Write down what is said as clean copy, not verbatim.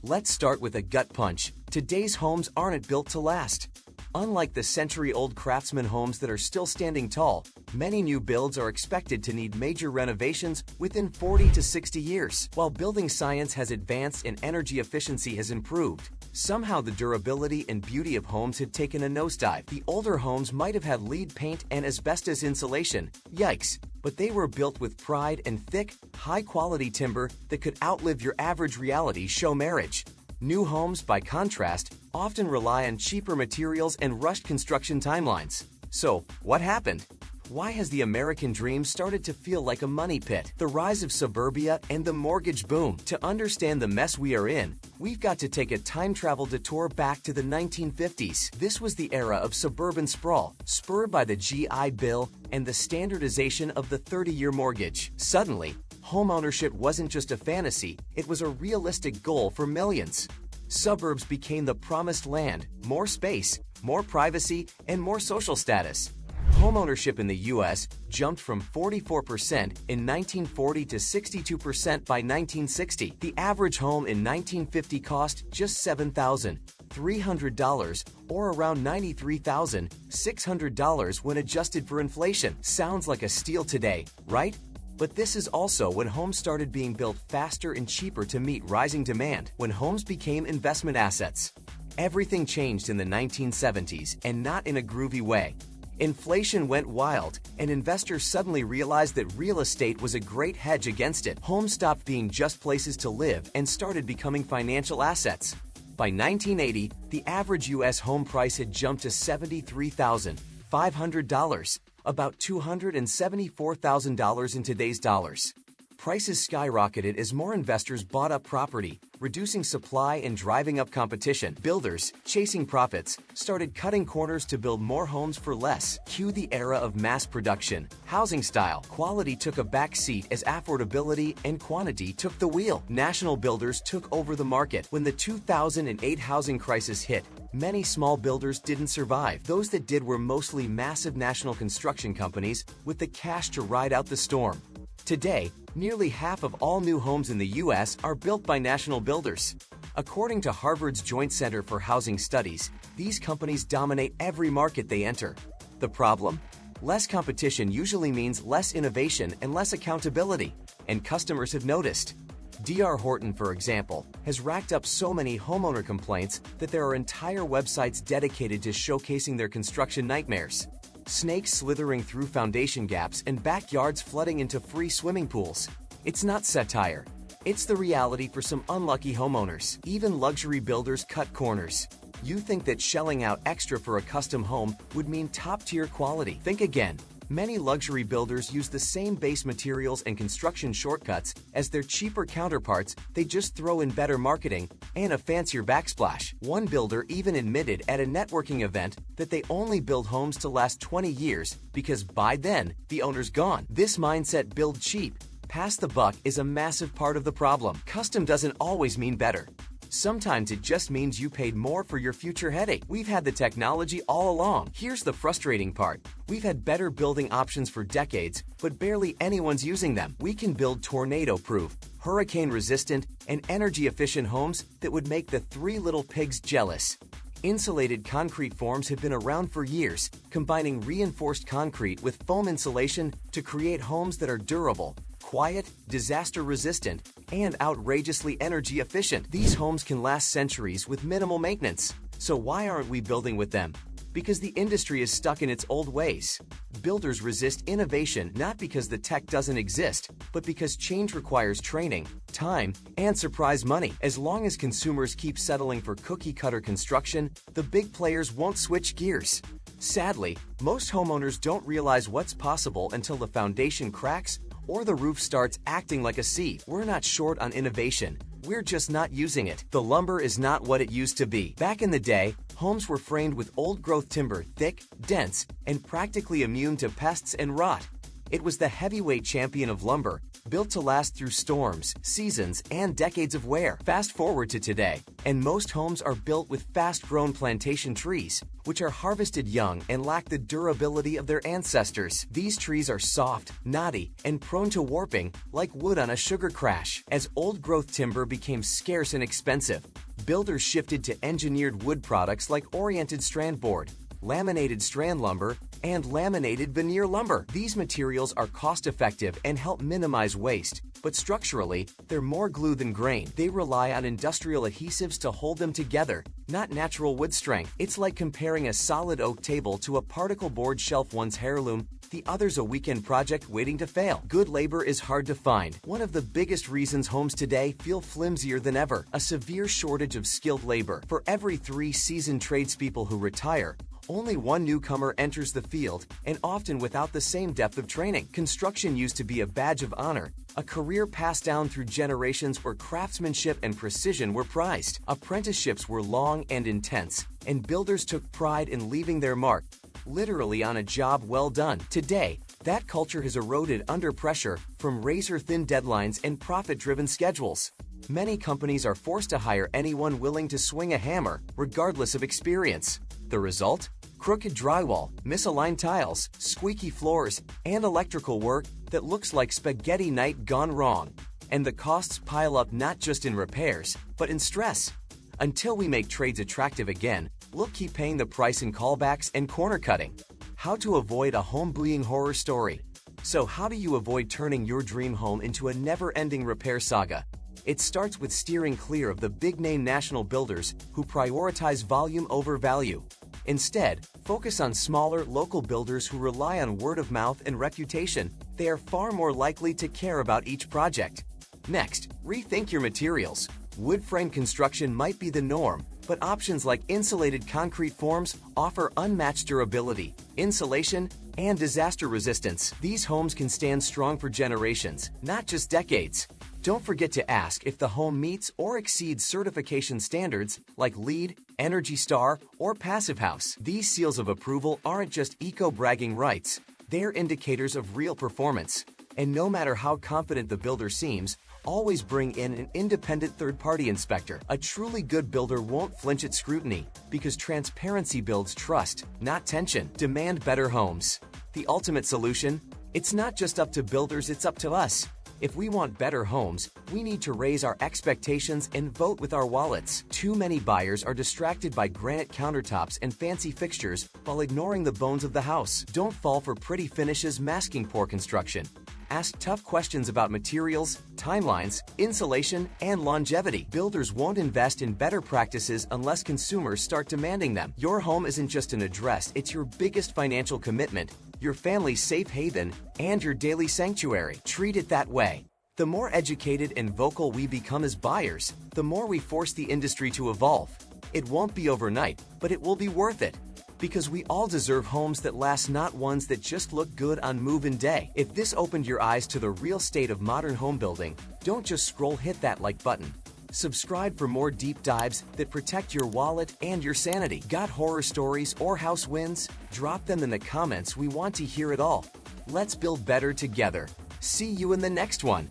Let's start with a gut punch. Today's homes aren't built to last. Unlike the century-old craftsman homes that are still standing tall, many new builds are expected to need major renovations within 40 to 60 years. While building science has advanced and energy efficiency has improved, somehow the durability and beauty of homes had taken a nosedive. The older homes might have had lead paint and asbestos insulation. Yikes! But they were built with pride and thick, high-quality timber that could outlive your average reality show marriage. New homes, by contrast, often rely on cheaper materials and rushed construction timelines. So, what happened? Why has the American dream started to feel like a money pit? The rise of suburbia and the mortgage boom. To understand the mess we are in, we've got to take a time travel detour back to the 1950s. This was the era of suburban sprawl, spurred by the GI Bill and the standardization of the 30-year mortgage. Suddenly, homeownership wasn't just a fantasy, it was a realistic goal for millions. Suburbs became the promised land, more space, more privacy, and more social status. Homeownership in the U.S. jumped from 44% in 1940 to 62% by 1960. The average home in 1950 cost just $7,300 or around $93,600 when adjusted for inflation. Sounds like a steal today, right? But this is also when homes started being built faster and cheaper to meet rising demand, when homes became investment assets. Everything changed in the 1970s, and not in a groovy way. Inflation went wild, and investors suddenly realized that real estate was a great hedge against it. Homes stopped being just places to live and started becoming financial assets. By 1980, the average U.S. home price had jumped to $73,500, about $274,000 in today's dollars. Prices skyrocketed as more investors bought up property, reducing supply and driving up competition. Builders, chasing profits, started cutting corners to build more homes for less. Cue the era of mass production. Housing style, quality took a back seat as affordability and quantity took the wheel. National builders took over the market. When the 2008 housing crisis hit, many small builders didn't survive. Those that did were mostly massive national construction companies with the cash to ride out the storm. Today, nearly half of all new homes in the U.S. are built by national builders. According to Harvard's Joint Center for Housing Studies, these companies dominate every market they enter. The problem? Less competition usually means less innovation and less accountability, and customers have noticed. D.R. Horton, for example, has racked up so many homeowner complaints that there are entire websites dedicated to showcasing their construction nightmares. Snakes slithering through foundation gaps and backyards flooding into free swimming pools. It's not satire. It's the reality for some unlucky homeowners. Even luxury builders cut corners. You think that shelling out extra for a custom home would mean top-tier quality. Think again. Many luxury builders use the same base materials and construction shortcuts as their cheaper counterparts. They just throw in better marketing and a fancier backsplash. One builder even admitted at a networking event that they only build homes to last 20 years because by then, the owner's gone. This mindset, build cheap, pass the buck, is a massive part of the problem. Custom doesn't always mean better. Sometimes it just means you paid more for your future headache. We've had the technology all along. Here's the frustrating part. We've had better building options for decades, but barely anyone's using them. We can build tornado-proof, hurricane-resistant, and energy-efficient homes that would make the three little pigs jealous. Insulated concrete forms have been around for years, combining reinforced concrete with foam insulation to create homes that are durable, quiet, disaster-resistant, and outrageously energy efficient. These homes can last centuries with minimal maintenance. So why aren't we building with them? Because the industry is stuck in its old ways. Builders resist innovation not because the tech doesn't exist, but because change requires training, time, and surprise money. As long as consumers keep settling for cookie-cutter construction, the big players won't switch gears. Sadly, most homeowners don't realize what's possible until the foundation cracks or the roof starts acting like a sieve. We're not short on innovation. We're just not using it. The lumber is not what it used to be. Back in the day, homes were framed with old-growth timber, thick, dense, and practically immune to pests and rot. It was the heavyweight champion of lumber, built to last through storms, seasons, and decades of wear. Fast forward to today, and most homes are built with fast-grown plantation trees, which are harvested young and lack the durability of their ancestors. These trees are soft, knotty, and prone to warping, like wood on a sugar crash. As old-growth timber became scarce and expensive, builders shifted to engineered wood products like oriented strand board, laminated strand lumber, and laminated veneer lumber. These materials are cost-effective and help minimize waste, but structurally, they're more glue than grain. They rely on industrial adhesives to hold them together, not natural wood strength. It's like comparing a solid oak table to a particle board shelf. One's heirloom, the other's a weekend project waiting to fail. Good labor is hard to find. One of the biggest reasons homes today feel flimsier than ever, a severe shortage of skilled labor. For every 3 seasoned tradespeople who retire, only one newcomer enters the field, and often without the same depth of training. Construction used to be a badge of honor, a career passed down through generations where craftsmanship and precision were prized. Apprenticeships were long and intense, and builders took pride in leaving their mark, literally on a job well done. Today, that culture has eroded under pressure from razor-thin deadlines and profit-driven schedules. Many companies are forced to hire anyone willing to swing a hammer, regardless of experience. The result? Crooked drywall, misaligned tiles, squeaky floors, and electrical work that looks like spaghetti night gone wrong. And the costs pile up not just in repairs, but in stress. Until we make trades attractive again, we'll keep paying the price in callbacks and corner cutting. How to avoid a home-buying horror story. So how do you avoid turning your dream home into a never-ending repair saga? It starts with steering clear of the big-name national builders who prioritize volume over value. Instead, focus on smaller, local builders who rely on word of mouth and reputation. They are far more likely to care about each project. Next, rethink your materials. Wood frame construction might be the norm, but options like insulated concrete forms offer unmatched durability, insulation, and disaster resistance. These homes can stand strong for generations, not just decades. Don't forget to ask if the home meets or exceeds certification standards like LEED, Energy Star, or Passive House. These seals of approval aren't just eco-bragging rights, they're indicators of real performance. And no matter how confident the builder seems, always bring in an independent third-party inspector. A truly good builder won't flinch at scrutiny because transparency builds trust, not tension. Demand better homes. The ultimate solution? It's not just up to builders, it's up to us. If we want better homes, we need to raise our expectations and vote with our wallets. Too many buyers are distracted by granite countertops and fancy fixtures while ignoring the bones of the house. Don't fall for pretty finishes masking poor construction. Ask tough questions about materials, timelines, insulation, and longevity. Builders won't invest in better practices unless consumers start demanding them. Your home isn't just an address, it's your biggest financial commitment, your family's safe haven, and your daily sanctuary. Treat it that way. The more educated and vocal we become as buyers, the more we force the industry to evolve. It won't be overnight, but it will be worth it. Because we all deserve homes that last, not ones that just look good on move-in day. If this opened your eyes to the real state of modern home building, don't just scroll, hit that like button. Subscribe for more deep dives that protect your wallet and your sanity. Got horror stories or house wins? Drop them in the comments. We want to hear it all. Let's build better together. See you in the next one.